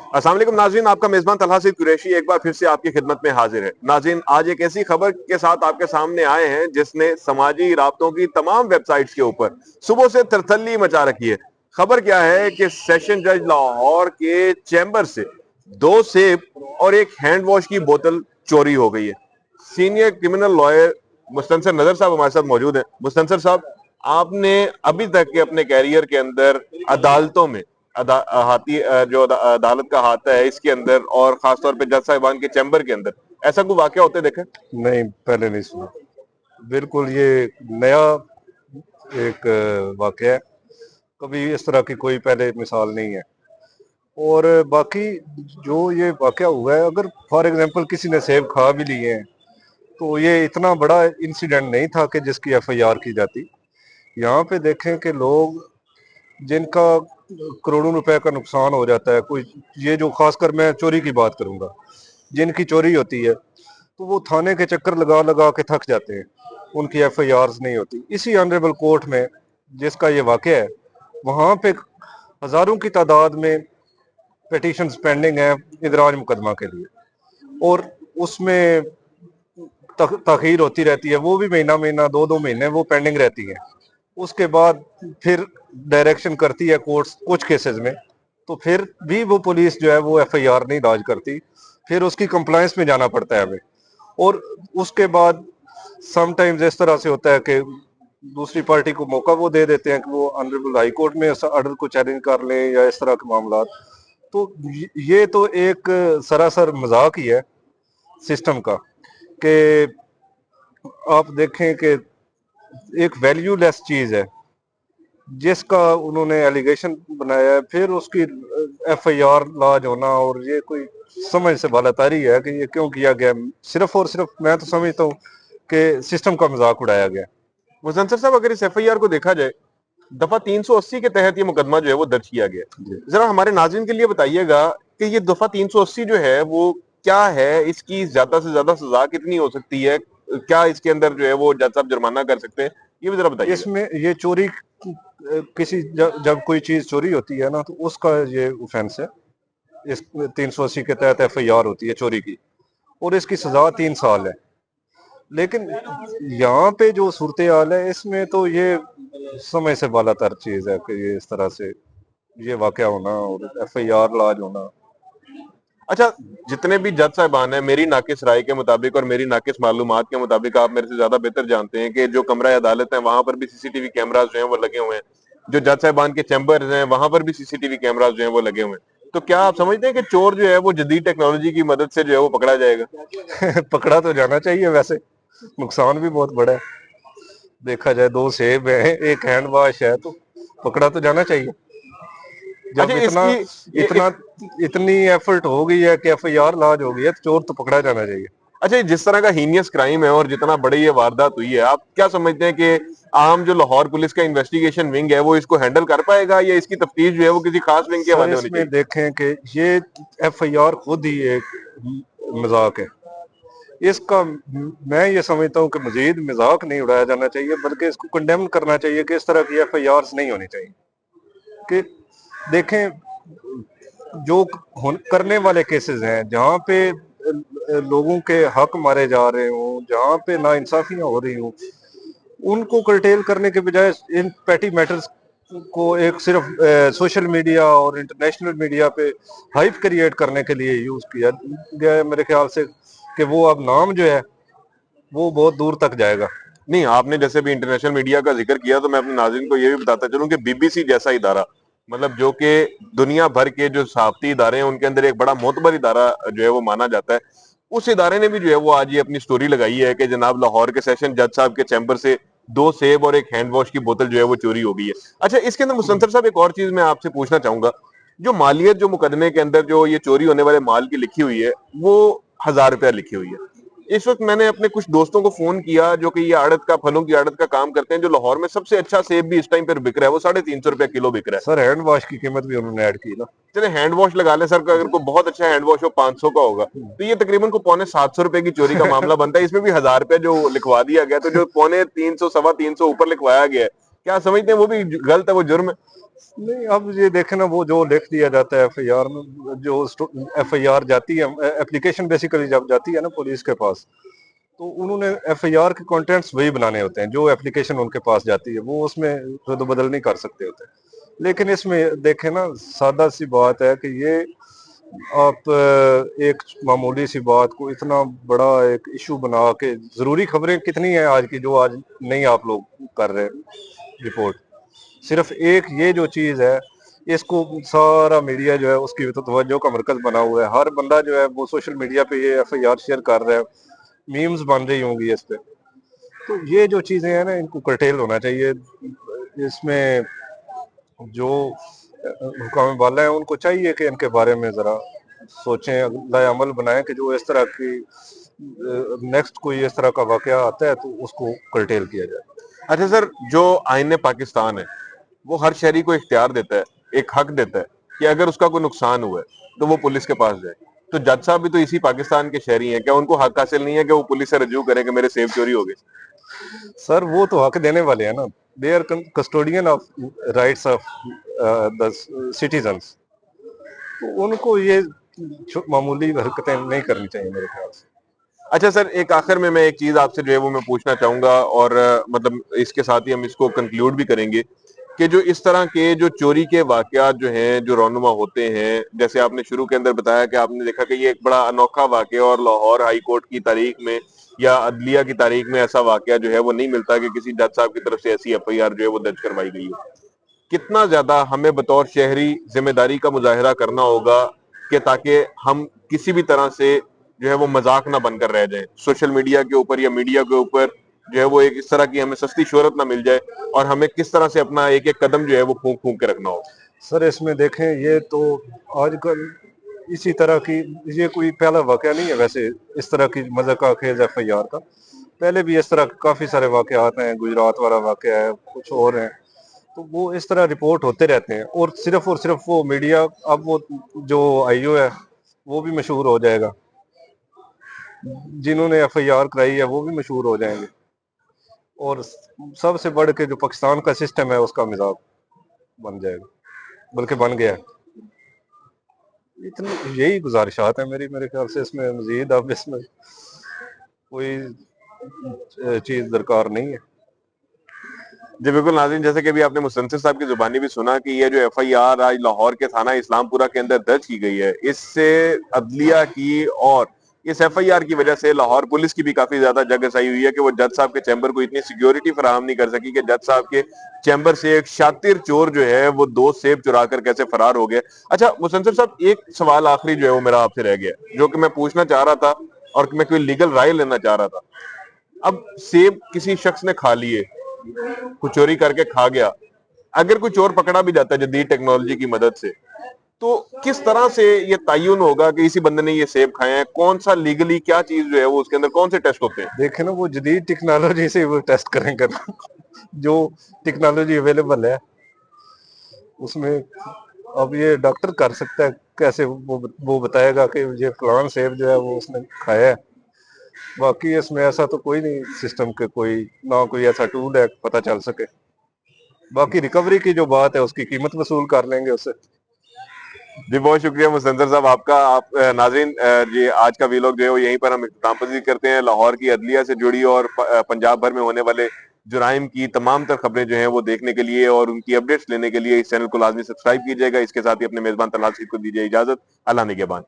अस्सलाम वालेकुम नाज़रीन, आपका मेजबान तलहा सिद्दीक कुरैशी एक बार फिर से आपकी खिदमत में हाजिर है। नाज़रीन, आज एक ऐसी खबर के साथ आपके सामने आए हैं जिसने समाजी राब्तों की तमाम वेबसाइट्स के ऊपर सुबह से तरतल्ली मचा रखी है। खबर क्या है कि सेशन जज लाहौर के चैम्बर से 2 सेब और एक हैंड वॉश की बोतल चोरी हो गई है। सीनियर क्रिमिनल लॉयर मुस्तनसर नजर साहब हमारे साथ मौजूद हैं। मुस्तनसर साहब, आपने अभी तक के अपने कैरियर के अंदर अदालतों में अदालत का हाथ है इसके अंदर और खासतौर पे जज साहिबान के चैम्बर के अंदर ऐसा कोई वाकया होते देखे? नहीं, पहले नहीं सुना। बिल्कुल ये नया एक वाकया है। कभी इस तरह की कोई पहले मिसाल नहीं है। और बाकी जो ये वाकया हुआ है, अगर फॉर एग्जांपल किसी ने सेब खा भी लिए हैं तो ये इतना बड़ा इंसिडेंट नहीं था कि जिसकी एफआईआर की जाती। यहाँ पे देखें कि लोग जिनका करोड़ों रुपए का नुकसान हो जाता है, कोई ये जो खासकर मैं चोरी की बात करूंगा, जिनकी चोरी होती है तो वो थाने के चक्कर लगा लगा के थक जाते हैं, उनकी एफआईआर नहीं होती। इसी ऑनरेबल कोर्ट में जिसका ये वाकया है, वहां पे हजारों की तादाद में पिटीशन पेंडिंग है इंदराज मुकदमा के लिए, और उसमें तखीर होती रहती है। वो भी महीना महीना 2-2 महीने वो पेंडिंग रहती है। उसके बाद फिर डायरेक्शन करती है कोर्ट्स कुछ केसेस में, तो फिर भी वो पुलिस जो है वो एफआईआर नहीं लॉन्च करती, फिर उसकी कंप्लायंस में जाना पड़ता है हमें। और उसके बाद समटाइम्स इस तरह से होता है कि दूसरी पार्टी को मौका वो दे देते हैं कि वो ऑनरेबल हाई कोर्ट में ऑर्डर को चैलेंज कर लें या इस तरह के मामला। तो ये तो एक सरासर मजाक ही है सिस्टम का, कि आप देखें कि एक वैल्यूलेस चीज है जिसका उन्होंने एलिगेशन बनाया है, फिर उसकी एफआईआर लॉन्च होना, और ये कोई समझ से बालातारी है कि ये क्यों किया गया। सिर्फ और सिर्फ मैं तो समझता हूँ कि सिस्टम का मजाक उड़ाया गया। मुस्तनसर साहब, अगर इस एफआईआर को देखा जाए, दफा 380 के तहत ये मुकदमा जो है वो दर्ज किया गया। जरा हमारे नाज़रीन के लिए बताइएगा कि ये दफा 380 जो है वो क्या है, इसकी ज्यादा से ज्यादा सजा कितनी हो सकती है, क्या इसके अंदर जो है वो जज साहब जुर्माना कर सकते हैं, ये भी जरा बताइएगा। इसमें ये चोरी किसी जब कोई चीज चोरी होती है ना, तो उसका ये ऑफेंस है। इस 380 के तहत एफआईआर होती है चोरी की, और इसकी सजा 3 साल है। लेकिन यहाँ पे जो सूरत हाल है, इसमें तो ये समय से बालातर चीज है कि ये इस तरह से ये वाकया होना और एफआईआर लॉन्च होना। अच्छा, जितने भी जज साहिबान हैं, मेरी नाकिस राय के मुताबिक और मेरी नाकिस मालूमात के मुताबिक, आप मेरे से ज्यादा बेहतर जानते हैं कि जो कमरा अदालत है वहां पर भी सीसीटीवी कैमरास जो हैं वो लगे हुए हैं। जो जज साहिबान के चैम्बर हैं वहां पर भी सीसीटीवी कैमरास जो हैं वो लगे हुए हैं। तो क्या आप समझते हैं कि चोर जो है वो जदीद टेक्नोलॉजी की मदद से जो है वो पकड़ा जाएगा? पकड़ा तो जाना चाहिए। वैसे नुकसान भी बहुत बड़ा है। देखा जाए 2 सेब है, एक हैंड वॉश है, तो पकड़ा तो जाना चाहिए। अच्छा, जब इतना इसकी इतना इतनी एफर्ट हो गई है कि एफआईआर लॉन्च हो गई है, तो चोर तो पकड़ा जाना चाहिए। अच्छा, जिस तरह का हीनियस क्राइम है और जितना बड़ी ये वारदात हुई है, आप क्या समझते हैं कि आम जो लाहौर पुलिस का इन्वेस्टिगेशन विंग है वो इसको हैंडल कर पाएगा, या इसकी तफ्तीश जो है वो किसी खास विंग के सर, हवाले होनी इसमें चाहिए? देखें कि ये एफआईआर खुद ही एक मजाक है। इसका मैं ये समझता हूँ कि मजीद मजाक नहीं उड़ाया जाना चाहिए, बल्कि इसको कंडेम करना चाहिए कि इस तरह की एफआईआर नहीं होनी चाहिए। कि देखें, जो करने वाले केसेस हैं जहाँ पे लोगों के हक मारे जा रहे हों, जहाँ पे नाइंसाफियां हो रही हों, उनको कर्टेल करने के बजाय इन पैटी मैटर्स को एक सिर्फ सोशल मीडिया और इंटरनेशनल मीडिया पे हाइप क्रिएट करने के लिए यूज किया गया है, मेरे ख्याल से कि वो अब नाम जो है वो बहुत दूर तक जाएगा। नहीं, आपने जैसे भी इंटरनेशनल मीडिया का जिक्र किया तो मैं अपने नाज़रीन को ये भी बताता चलूं कि बीबीसी जैसा इदारा, मतलब जो कि दुनिया भर के जो सहाफती इदारे हैं उनके अंदर एक बड़ा मोतबर इदारा जो है वो माना जाता है, उस इदारे ने भी जो है वो आज ये अपनी स्टोरी लगाई है कि जनाब लाहौर के सेशन जज साहब के चैम्बर से 2 सेब और एक हैंड वॉश की बोतल जो है वो चोरी हो गई है। अच्छा, इसके अंदर मुस्तंसर साहब एक और चीज मैं आपसे पूछना चाहूंगा। जो मालियत जो मुकदमे के अंदर जो ये चोरी होने वाले माल की लिखी हुई है वो 1000 रुपया लिखी हुई है। इस वक्त मैंने अपने कुछ दोस्तों को फोन किया जो कि ये आड़त का, फलों की आड़त का काम करते हैं, जो लाहौर में सबसे अच्छा सेब भी इस टाइम पर बिक रहा है वो 350 रुपया किलो बिक रहा है। सर, हैंड वॉश की कीमत भी उन्होंने ऐड की ना। चले हैंड वॉश लगा ले सर, अगर कोई बहुत अच्छा हैंड वॉश हो 500 का होगा, तो ये तकरीबन को 650 रुपए की चोरी का मामला बनता है। इसमें भी 1000 रुपया जो लिखवा दिया गया, तो जो 350 300 ऊपर लिखवाया गया है, क्या समझते हैं वो भी गलत है, वो जुर्म है? नहीं, अब ये देखें ना, वो जो लिख दिया जाता है एफआईआर में, जो एफआईआर जाती है, एप्लीकेशन बेसिकली जब जाती है ना पुलिस के पास, तो उन्होंने एफआईआर के कंटेंट्स वही बनाने होते हैं, जो एप्लीकेशन उनके पास जाती है, वो उसमें रद्द बदल नहीं कर सकते होते। लेकिन इसमें देखें ना, सादा सी बात है कि ये आप एक मामूली सी बात को इतना बड़ा एक इशू बना के, जरूरी खबरें कितनी हैं आज की जो आज नहीं आप लोग कर रहे रिपोर्ट। सिर्फ एक ये जो चीज है, इसको सारा मीडिया जो है उसकी तो तवज्जो का मरकज बना हुआ है। हर बंदा जो है वो सोशल मीडिया पे ये एफआईआर शेयर कर रहा है, मीम्स बन रही होंगी इस पे। तो ये जो चीजें हैं ना, इनको कर्टेल होना चाहिए। इसमें जो हुकाम वाला है उनको चाहिए कि इनके बारे में जरा सोचें, अगला अमल बनाएं कि जो इस तरह की नेक्स्ट कोई इस तरह का वाकया आता है तो उसको कर्टेल किया जाए। अच्छा सर, जो आईने पाकिस्तान है वो हर शहरी को इख्तियार देता है, एक हक देता है कि अगर उसका कोई नुकसान हुआ है तो वो पुलिस के पास जाए। तो जज साहब भी तो इसी पाकिस्तान के शहरी हैं, क्या उनको हक हासिल नहीं है कि वो पुलिस से रजू करें कि मेरे सेब चोरी हो गए? सर वो तो हक देने वाले हैं ना, they are custodian of rights of the citizens. तो उनको ये मामूली हरकतें नहीं करनी चाहिए मेरे ख्याल से। अच्छा सर, एक आखिर में मैं एक चीज आपसे जो है वो मैं पूछना चाहूंगा, और मतलब इसके साथ ही हम इसको कंक्लूड भी करेंगे कि जो इस तरह के जो चोरी के वाकयात जो हैं, जो रौनुमा होते हैं, जैसे आपने शुरू के अंदर बताया कि आपने देखा कि ये एक बड़ा अनोखा वाकया, और लाहौर हाई कोर्ट की तारीख में या अदलिया की तारीख में ऐसा वाकया जो है वो नहीं मिलता कि किसी जज साहब की तरफ से ऐसी एफआईआर जो है वो दर्ज करवाई गई हो। कितना ज्यादा हमें बतौर शहरी जिम्मेदारी का मुजाहिरा करना होगा कि ताकि हम किसी भी तरह से जो है वो मजाक ना बनकर रह जाए सोशल मीडिया के ऊपर या मीडिया के ऊपर, जो है वो एक इस तरह की हमें सस्ती शोहरत ना मिल जाए, और हमें किस तरह से अपना एक एक कदम जो है वो फूंक फूंक के रखना होगा। सर इसमें देखें, ये तो आजकल इसी तरह की, ये कोई पहला वाकया नहीं है वैसे, इस तरह की मजाक खेज एफआईआर का। पहले भी इस तरह के काफी सारे वाकयात हैं, गुजरात वाला वाकया है, कुछ और हैं। तो वो इस तरह रिपोर्ट होते रहते हैं, और सिर्फ वो मीडिया, अब वो जो आईओ है वो भी मशहूर हो जाएगा, जिन्होंने एफआईआर कराई है वो भी मशहूर हो जाएंगे, और सबसे बढ़ के जो पाकिस्तान का सिस्टम है उसका मजाक बन जाएगा, बल्कि बन गया है। इतनी यही गुजारिशात है मेरी, मेरे ख्याल से इसमें मजीद अब इसमें कोई चीज दरकार नहीं है। जी बिल्कुल नाज़रीन, जैसे कि अभी आपने मुस्तनसिर साहब की जुबानी भी सुना कि ये जो एफआईआर आज लाहौर के थाना इस्लामपुरा के अंदर दर्ज की गई है, इससे अदलिया की और इस एफआईआर की वजह से लाहौर पुलिस की भी काफी ज्यादा जगहसाई हुई है कि वो जज साहब के चैम्बर को इतनी सिक्योरिटी फराहम नहीं कर सकी कि जज साहब के चैम्बर से एक शातिर चोर जो है वो 2 सेब चुरा कर कैसे फरार हो गए। अच्छा मुस्तनसिर साहब, एक सवाल आखिरी जो है वो मेरा आपसे रह गया, जो कि मैं पूछना चाह रहा था और मैं कोई लीगल राय लेना चाह रहा था। अब सेब किसी शख्स ने खा लिए, कुछ चोरी करके खा गया, अगर कोई चोर पकड़ा भी जाता है जदीद टेक्नोलॉजी की मदद से, तो किस तरह से ये तयन होगा कि इसी बंदे ने ये सेब खाए हैं? कौन सा लीगली क्या चीज जो है वो उसके अंदर कौन से टेस्ट होते हैं? देखे ना, वो जदीद टेक्नोलॉजी से वो टेस्ट करेंगे ना, जो टेक्नोलॉजी अवेलेबल है उसमें। अब ये डॉक्टर कर सकता है कैसे, वो बताएगा कि ये फलान सेब जो है वो उसने खाया है। बाकी इसमें ऐसा तो कोई नहीं सिस्टम के, कोई ना कोई ऐसा टूल है पता चल सके। बाकी रिकवरी की जो बात है उसकी कीमत वसूल कर लेंगे उससे। जी बहुत शुक्रिया मुस्तंजर साहब आपका। आप नाज़रीन, ये आज का वीलॉग जो है वो यहीं पर हम इख्तिताम पजीर करते हैं। लाहौर की अदलिया से जुड़ी और पंजाब भर में होने वाले जुराइम की तमाम तर खबरें जो हैं वो देखने के लिए और उनकी अपडेट्स लेने के लिए इस चैनल को लाजमी सब्सक्राइब कीजिएगा। इसके साथ ही अपने मेजबान तलाश को दीजिए इजाजत। अल्लाह निगहबान।